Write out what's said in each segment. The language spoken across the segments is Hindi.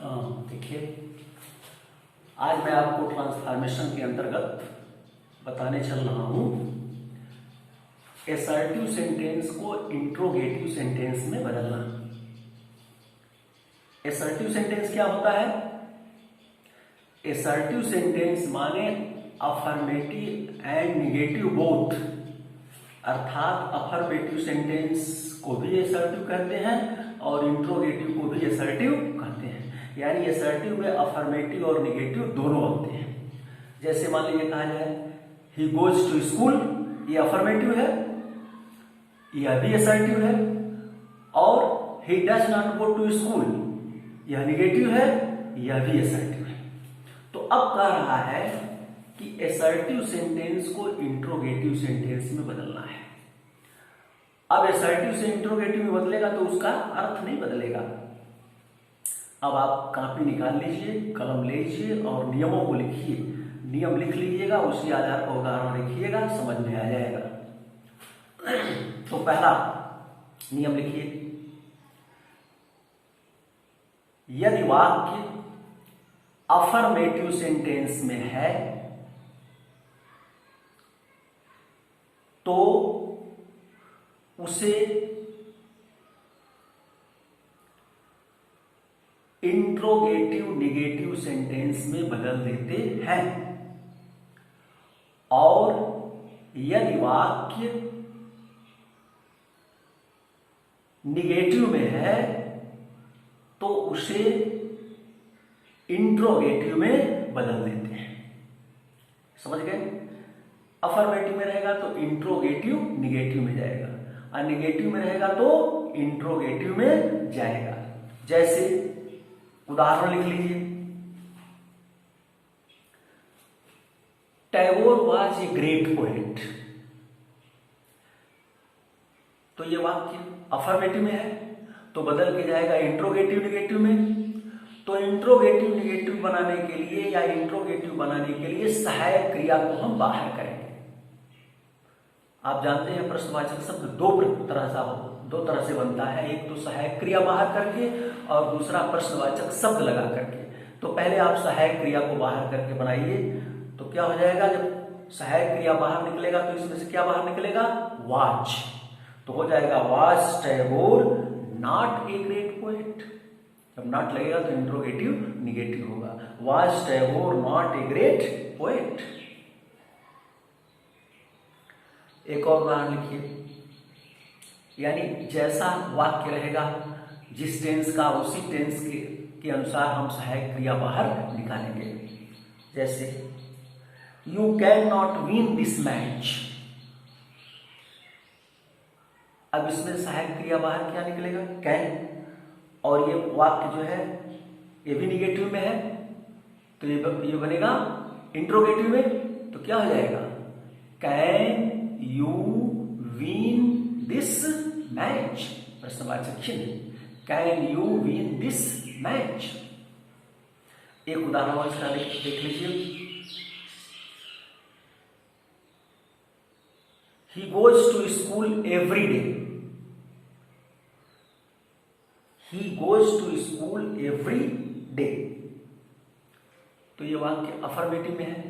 देखिए, आज मैं आपको ट्रांसफॉर्मेशन के अंतर्गत बताने चल रहा हूं असर्टिव सेंटेंस को इंट्रोगेटिव सेंटेंस में बदलना। असर्टिव सेंटेंस क्या होता है? असर्टिव सेंटेंस माने अफर्मेटिव एंड निगेटिव बोथ, अर्थात अफर्मेटिव सेंटेंस को भी असर्टिव कहते हैं और इंट्रोगेटिव को भी असर्टिव कहते हैं। यानी असर्टिव में अफर्मेटिव और निगेटिव दोनों होते हैं। जैसे मान लीजिए कहा जाए ही गोज टू स्कूल, ये अफर्मेटिव है, यह भी असर्टिव है, और he does not go to school, यह निगेटिव है, यह भी असर्टिव है। तो अब कह रहा है कि असर्टिव सेंटेंस को इंट्रोगेटिव सेंटेंस में बदलना है। अब असर्टिव से इंट्रोगेटिव में बदलेगा तो उसका अर्थ नहीं बदलेगा। अब आप कॉपी निकाल लीजिए, कलम लीजिए और नियमों को लिखिए। नियम लिख लीजिएगा, उसी आधार पर उदाहरण लिखिएगा, समझ में आ जाएगा। तो पहला नियम लिखिए, यदि वाक्य अफर्मेटिव सेंटेंस में है तो उसे इंट्रोगेटिव निगेटिव सेंटेंस में बदल देते हैं, और यदि वाक्य निगेटिव में है तो उसे इंट्रोगेटिव में बदल देते हैं। समझ गए? अफर्मेटिव में रहेगा तो इंट्रोगेटिव निगेटिव में जाएगा, और निगेटिव में रहेगा तो इंट्रोगेटिव में जाएगा। जैसे उदाहरण लिख लीजिए, Tagore was a great poet. तो ये वाक्य अफर्मेटिव में है तो बदल के जाएगा इंट्रोगेटिव निगेटिव में। तो इंट्रोगेटिव निगेटिव बनाने के लिए या इंट्रोगेटिव बनाने के लिए सहायक क्रिया को हम बाहर करेंगे। आप जानते हैं प्रश्नवाचक शब्द दो तरह से बनता है, एक तो सहायक क्रिया बाहर करके और दूसरा प्रश्नवाचक शब्द लगा करके। तो पहले आप सहायक क्रिया को बाहर करके बनाइए, तो क्या हो जाएगा? जब सहायक क्रिया बाहर निकलेगा तो इसमें से क्या बाहर निकलेगा? वाज। तो हो जाएगा was Tagore not a great poet. जब नॉट लगेगा तो इंट्रोगेटिव निगेटिव होगा। Was Tagore not a great poet. एक और उदाहरण लिखिए, यानी जैसा वाक्य रहेगा जिस टेंस का उसी टेंस के अनुसार हम सहायक क्रिया बाहर निकालेंगे। जैसे you can not win this match. अब इसमें सहायक क्रिया बाहर क्या निकलेगा? कैन, और ये वाक्य जो है ये भी निगेटिव में है तो ये बनेगा इंट्रोगेटिव में। तो क्या हो जाएगा? Can you win this match, प्रश्नवाचक चिन्ह, can you win this match. एक उदाहरण और इसका देख लीजिए, he goes to school every day. He goes to school every day. तो ये वाक्य अफर्मेटिव में है,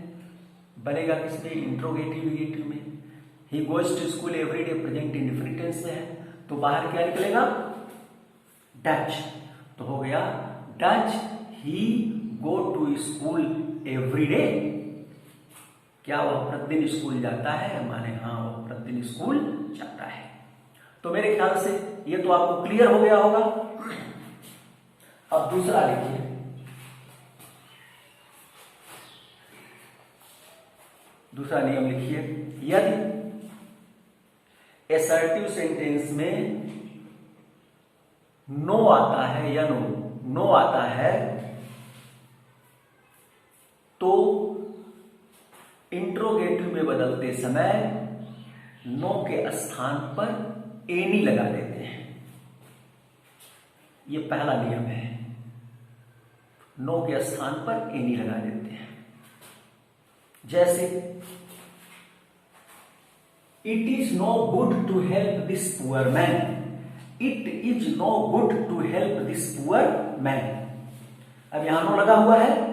बनेगा किसमें? इंट्रोगेटिव निगेटिव में। He goes to school every day present indefinite tense में है, तो बाहर क्या निकलेगा? डज। तो हो गया does he go to school every day. क्या वह प्रतिदिन स्कूल जाता है? माने हाँ, वह प्रतिदिन स्कूल जाता है। तो मेरे ख्याल से ये तो आपको क्लियर हो गया होगा। अब दूसरा लिखिए, दूसरा नियम लिखिए, यदि असर्टिव सेंटेंस में नो आता है या नो आता है तो इंट्रोगेटिव में बदलते समय नो के स्थान पर एनी लगा देते हैं। ये पहला नियम है, नो के स्थान पर एनी लगा देते हैं। जैसे it is no good to help this poor man. It is no good to help this poor man. अब यहां नो लगा हुआ है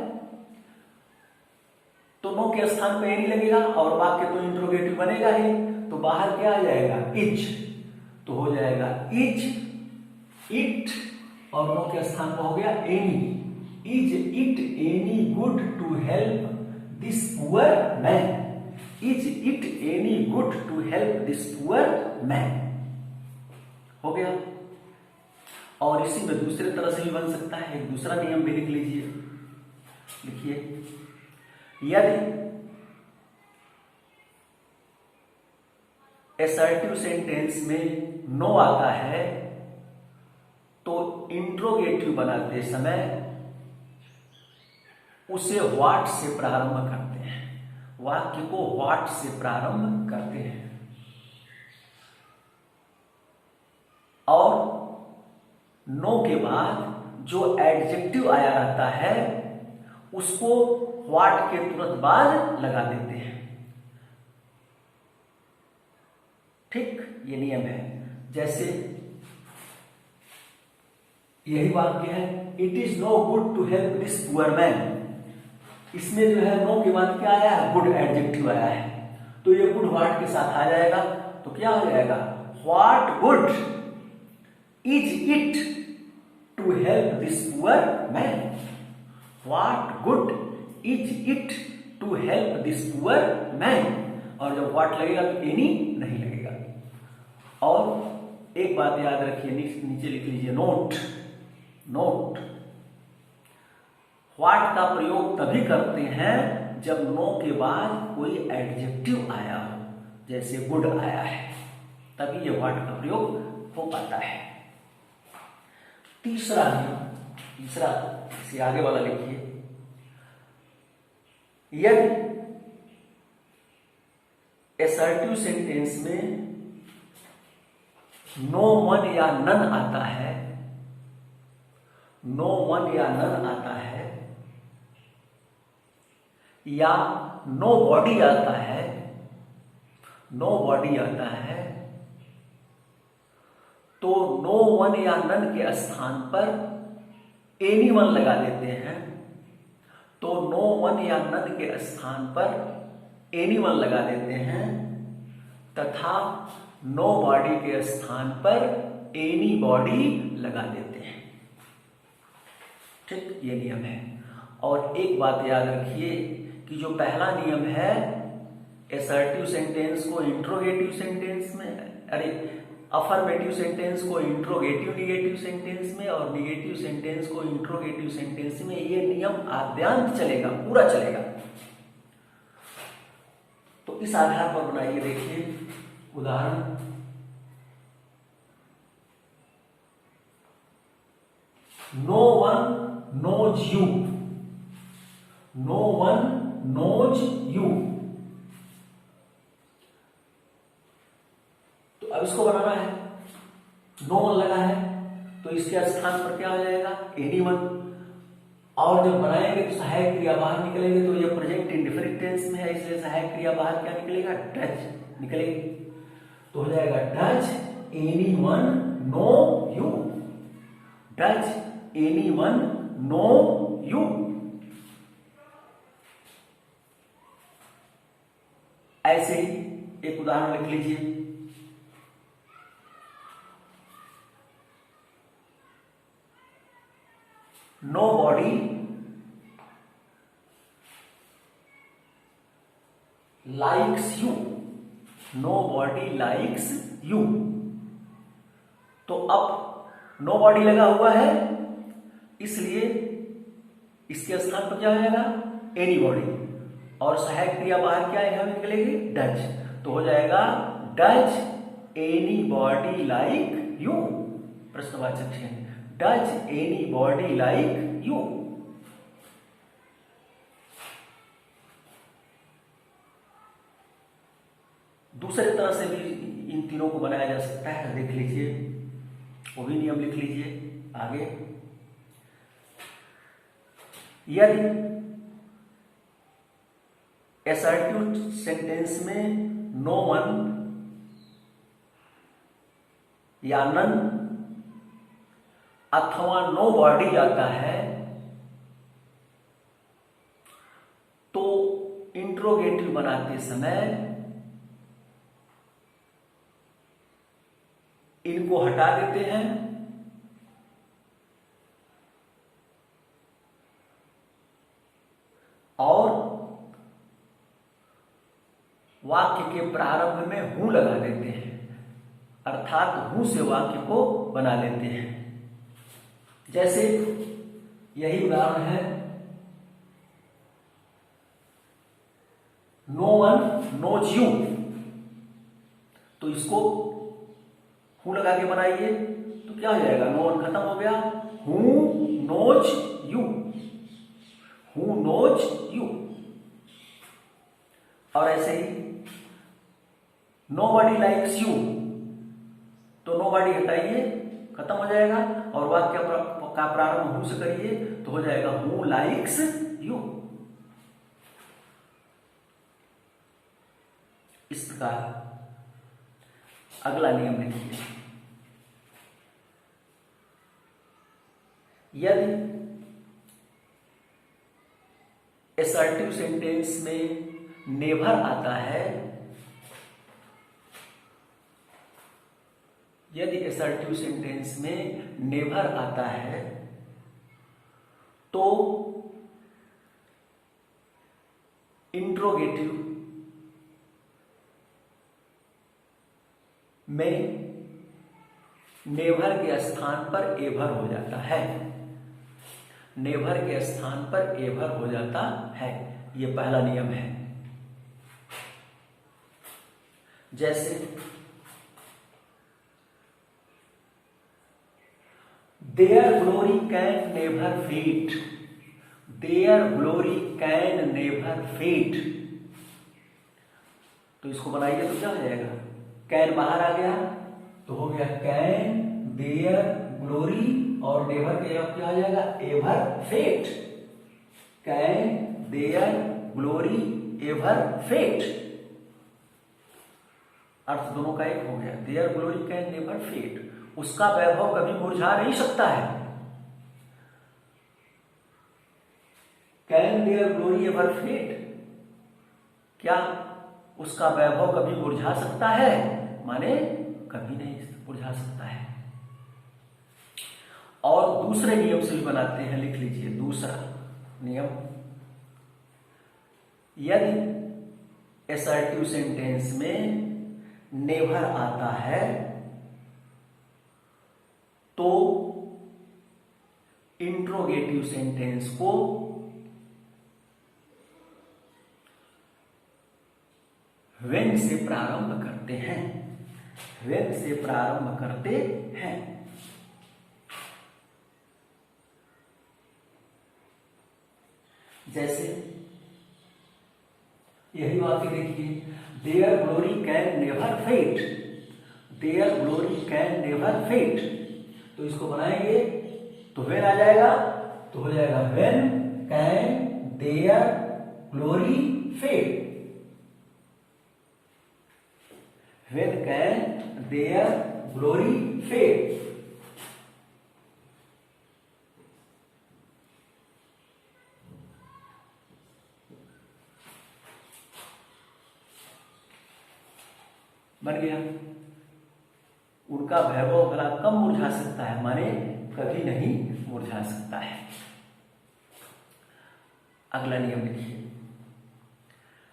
तो नो के स्थान पे एनी लगेगा और वाक्य तो इंट्रोगेटिव बनेगा ही, तो बाहर क्या आ जाएगा, इज, तो हो जाएगा इज इट और नो के स्थान पर हो गया any, is it any good to help this poor man, is it any good to help this poor man, हो गया। और इसी में दूसरे तरह से भी बन सकता है, एक दूसरा नियम भी लिख लीजिए, लिखिए, यदि असर्टिव सेंटेंस में नो आता है तो इंट्रोगेटिव बनाते समय उसे व्हाट से प्रारंभ करते हैं, वाक्य को व्हाट से प्रारंभ करते हैं, और नो के बाद जो एडजेक्टिव आया रहता है उसको व्हाट के तुरंत बाद लगा देते हैं। ठीक, ये नियम है। जैसे यही वाक्य है, it is no good to help this poor man, इसमें जो है नो के बाद क्या आया है, गुड एडजेक्टिव आया है, तो ये गुड व्हाट के साथ आ जाएगा, तो क्या हो जाएगा, what good is it to help this poor man, what good is it to help this poor man, और जब व्हाट लगेगा तो एनी नहीं लगेगा। और एक बात याद रखिए, नीचे लिख लीजिए, नोट, नोट, व्हाट का प्रयोग तभी करते हैं जब नो के बाद कोई एडजेक्टिव आया हो, जैसे गुड आया है, तभी ये व्हाट का प्रयोग हो पाता है। तीसरा इससे आगे वाला लिखिए, यदि असर्टिव सेंटेंस में नो वन या नन आता है, नो वन या नन आता है, या नो बॉडी आता है, नो बॉडी आता है, तो नो वन या नन के स्थान पर एनी वन लगा देते हैं, तो नो वन या नन के स्थान पर एनी वन लगा देते हैं, तथा नो बॉडी के स्थान पर एनी बॉडी लगा देते हैं। ठीक, ये नियम है। और एक बात याद रखिए कि जो पहला नियम है, असर्टिव सेंटेंस को इंट्रोगेटिव सेंटेंस में, अफर्मेटिव सेंटेंस को इंट्रोगेटिव निगेटिव सेंटेंस में, और निगेटिव सेंटेंस को इंट्रोगेटिव सेंटेंस में, ये नियम आद्यांत चलेगा, पूरा चलेगा। तो इस आधार पर बनाइए, देखिए उदाहरण, no one knows you, no one knows you, तो अब इसको बनाना है, नो वन लगा है तो इसके स्थान पर क्या हो जाएगा, एनी वन, और जब बनाएंगे तो सहायक क्रिया बाहर निकलेंगे, तो ये प्रेजेंट इंडेफिनिट टेंस में है, इसलिए सहायक क्रिया बाहर क्या निकलेगा, डज निकलेगी, तो हो जाएगा does anyone know you, does anyone know you. ऐसे ही एक उदाहरण लिख लीजिए, nobody likes you, nobody likes you, तो अब नो बॉडी लगा हुआ है, इसलिए इसके स्थान पर क्या हो जाएगा, एनी बॉडी, और सहायक क्रिया बाहर क्या है, निकलेगी डज, तो हो जाएगा does any body like you, प्रश्नवाचक चिन्ह, does any body like you. दूसरे तरह से भी इन तीनों को बनाया जा सकता है, देख लीजिए, वो भी नियम लिख लीजिए आगे, यदि असर्टिव सेंटेंस में नो वन या नन अथवा नो बॉडी आता है, तो इंट्रोगेटिव बनाते समय इनको हटा देते हैं और वाक्य के प्रारंभ में हूं लगा देते हैं, अर्थात हूं से वाक्य को बना लेते हैं। जैसे यही उदाहरण है, नो वन नोज यू, तो इसको हूं लगा के बनाइए तो क्या हो जाएगा, नो वन खत्म हो गया, who knows you, who knows you. और ऐसे ही नोबडी लाइक्स यू, तो नोबडी हटाइए, खत्म हो जाएगा, और वाक्य का प्रारंभ हूं से करिए तो हो जाएगा हु लाइक्स यू। इस प्रकार अगला नियम लिखिए, यदि असर्टिव सेंटेंस में नेवर आता है, यदि असर्टिव सेंटेंस में नेवर आता है तो इंट्रोगेटिव में नेवर के स्थान पर एवर हो जाता है, नेवर के स्थान पर एवर हो जाता है। यह पहला नियम है। जैसे their glory can never fade, their glory can never fade, तो इसको बनाइए तो क्या हो जाएगा, कैन बाहर आ गया तो हो गया कैन देयर ग्लोरी, और नेवर के क्या आ जाएगा, ever fade, can their glory ever fade, अर्थ दोनों का एक हो गया। Their glory can never fade, उसका वैभव कभी मुरझा नहीं सकता है। Can their glory ever fade, क्या उसका वैभव कभी मुरझा सकता है, माने कभी नहीं मुरझा सकता है। और दूसरे नियम से भी बनाते हैं, लिख लीजिए दूसरा नियम, यदि असर्टिव सेंटेंस में नेवर आता है तो इंट्रोगेटिव सेंटेंस को व्हेन से प्रारंभ करते हैं, व्हेन से प्रारंभ करते हैं। जैसे यही वाक्य देखिए, their glory can never fade, their glory can never fade, तो इसको बनाएंगे तो व्हेन आ जाएगा, तो हो जाएगा when can their glory fade, when can their glory fade. बन गया, उनका वैभव भला कब मुरझा सकता है, माने कभी नहीं मुरझा सकता है। अगला नियम लिखिए,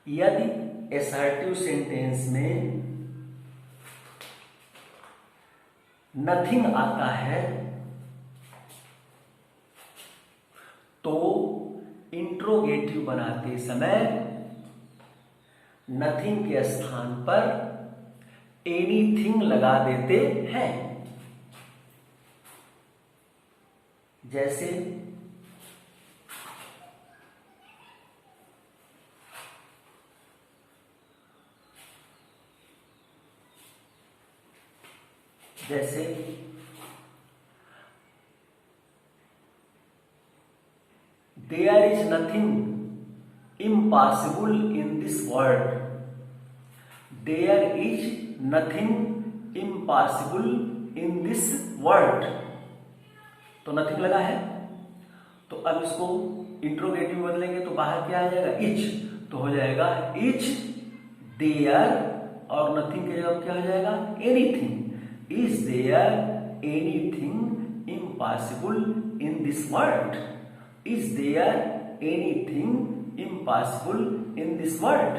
यदि असर्टिव सेंटेंस में नथिंग आता है तो इंट्रोगेटिव बनाते समय नथिंग के स्थान पर एनीथिंग लगा देते हैं। जैसे जैसे there is nothing impossible in this world, there is nothing impossible in this world, तो नथिंग लगा है तो अब इसको इंट्रोगेटिव बदलेंगे तो बाहर क्या आ जाएगा, इच, तो हो जाएगा इच देयर, और नथिंग की जगह क्या हो जाएगा, anything. Is there anything impossible in this world? Is there anything impossible in this world?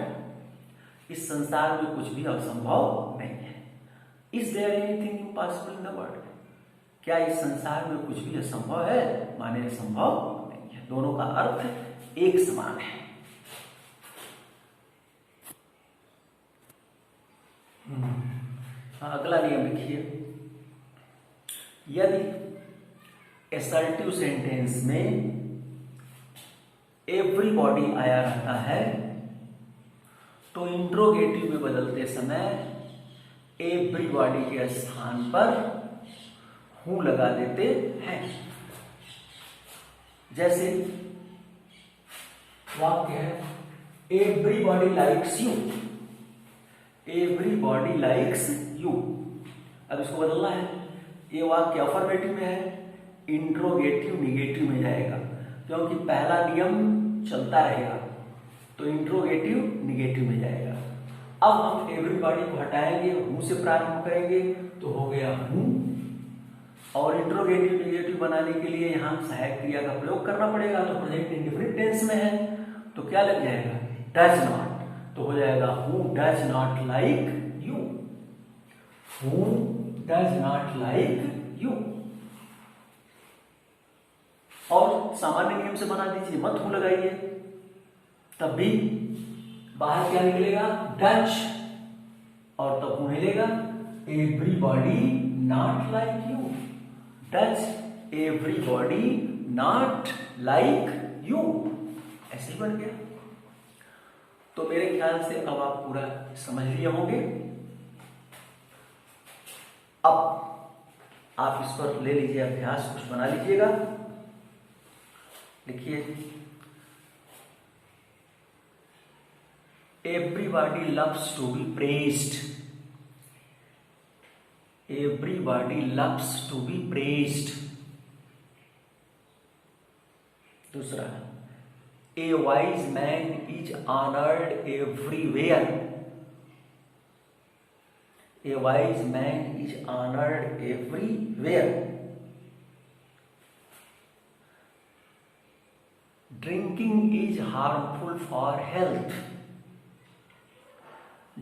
इस संसार में कुछ भी असंभव नहीं है। Is there anything impossible in the world? क्या इस संसार में कुछ भी असंभव है? माने संभव नहीं है। दोनों का अर्थ एक समान है। अगला नियम लिखिए, यदि असर्टिव सेंटेंस में एवरीबॉडी आया रहता है तो इंट्रोगेटिव में बदलते समय एवरीबॉडी के स्थान पर हूं लगा देते हैं। जैसे वाक्य है everybody likes you, everybody likes you. अब इसको बदलना है, ये वाक्य अफर्मेटिव में है, इंट्रोगेटिव निगेटिव में जाएगा, क्योंकि पहला नियम चलता रहेगा, तो इंट्रोगेटिव निगेटिव में जाएगा। अब हम एवरीबॉडी को हटाएंगे, हूं से प्रारंभ करेंगे, तो हो गया हूं, और इंट्रोगेटिव निगेटिव बनाने के लिए यहां सहायक क्रिया का प्रयोग करना पड़ेगा, तो प्रेजेंट इंडेफिनिट टेंस में है, तो क्या लग जाएगा, डज नॉट, तो हो जाएगा who does not like you, who does not like you. और सामान्य नियम से बना दीजिए, मत हूं लगाइए, तब भी बाहर क्या निकलेगा, डज, और तब हूं मिलेगा everybody not like you, does everybody not like you, ऐसे ही बन गया। तो मेरे ख्याल से अब आप पूरा समझ लिए होंगे। अब आप इस पर ले लीजिए अभ्यास, कुछ बना लीजिएगा। लिखिए, everybody loves to be praised, everybody loves to be praised. दूसरा, A wise man is honored everywhere, a wise man is honored everywhere. Drinking is harmful for health,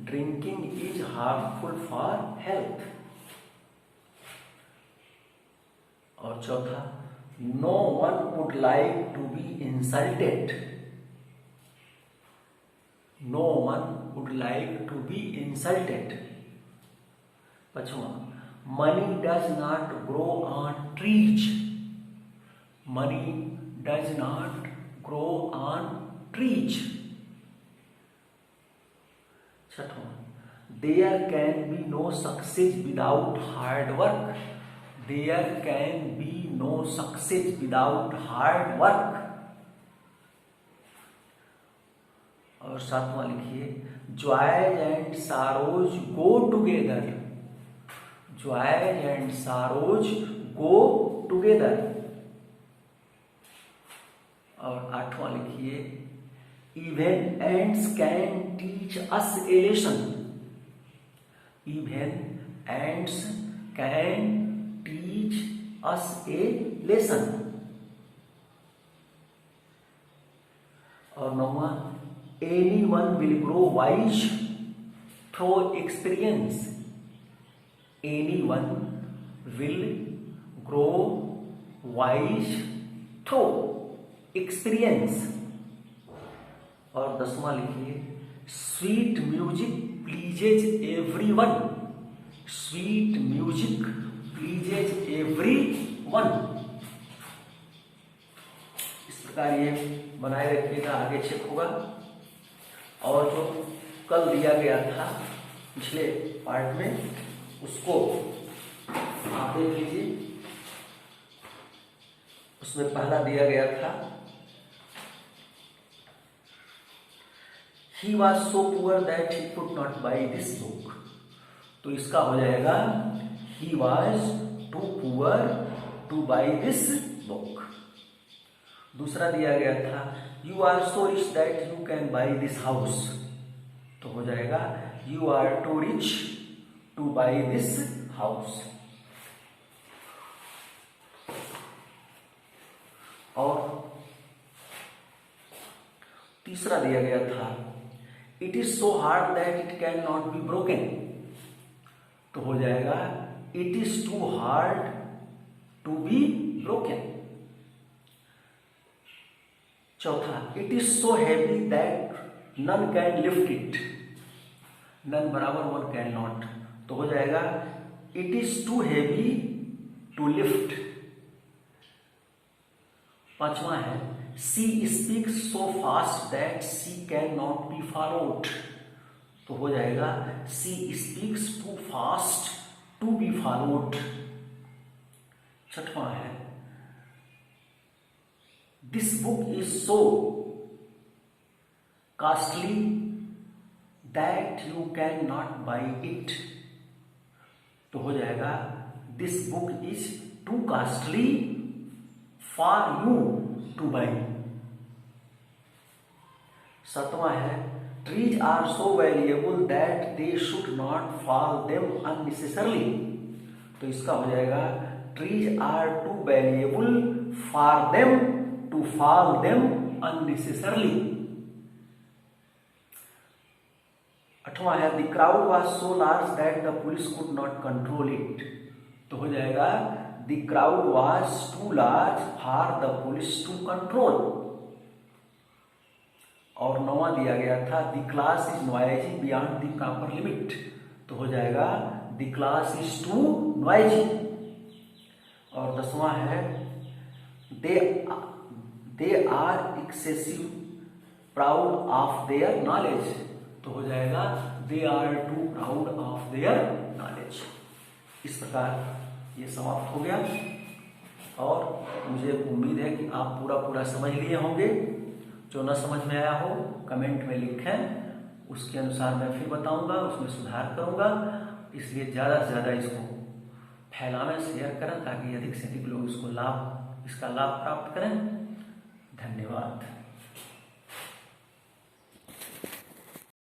drinking is harmful for health. और चौथा, no one would like to be insulted, no one would like to be insulted. पांचवा, money does not grow on trees, money does not grow on trees. छठवां, there can be no success without hard work, there can be no success without hard work. और सातवां लिखिए, joys and sorrows go together, joys and sorrows go together. और आठवां लिखिए, even ants can teach us a lesson, even ants can teach us a lesson. और नौवां, anyone will grow wise through experience, anyone will grow wise through experience. और 10वां लिखिए, sweet music pleases everyone, sweet music pleases everyone. इस प्रकार ये बनाए रखिएगा, आगे चेक होगा। और जो कल दिया गया था पिछले पार्ट में, उसको आप देख लीजिए। उसमें पहला दिया गया था, he was so poor that he could not buy this book, तो इसका हो जाएगा he was too poor to buy this book। दूसरा दिया गया था you are so rich that you can buy this house, तो हो जाएगा you are too rich to buy this house. और तीसरा दिया गया था it is so hard that it can not be broken, तो हो जाएगा it is too hard to be broken. चौथा it is so heavy that none can lift it, none बराबर वन कैन नॉट, तो हो जाएगा it is to heavy to lift. पांचवा है she speaks so fast that she can not be followed, तो हो जाएगा she speaks too fast to be followed. छठवां है this book is so costly that you can not buy it, तो हो जाएगा this book is too costly for you to buy. सातवां है trees are so valuable that they should not fall them unnecessarily, तो इसका हो जाएगा trees are to valuable for them to fall them unnecessarily. आठवां है the crowd was so large that the police could not control it, तो हो जाएगा the crowd was too large for the police to control. और नौवां दिया गया था the class is noisy beyond the proper limit, तो हो जाएगा the class is too noisy. और 10वां है they are excessive proud of their knowledge, तो हो जाएगा they are too proud of their knowledge. इस प्रकार ये समाप्त हो गया और मुझे उम्मीद है कि आप पूरा समझ लिए होंगे। जो न समझ में आया हो कमेंट में लिखें, उसके अनुसार मैं फिर बताऊंगा, उसमें सुधार करूंगा। इसलिए ज़्यादा से ज़्यादा इसको फैलावें, शेयर करें ताकि अधिक से अधिक लोग इसका लाभ प्राप्त करें। धन्यवाद।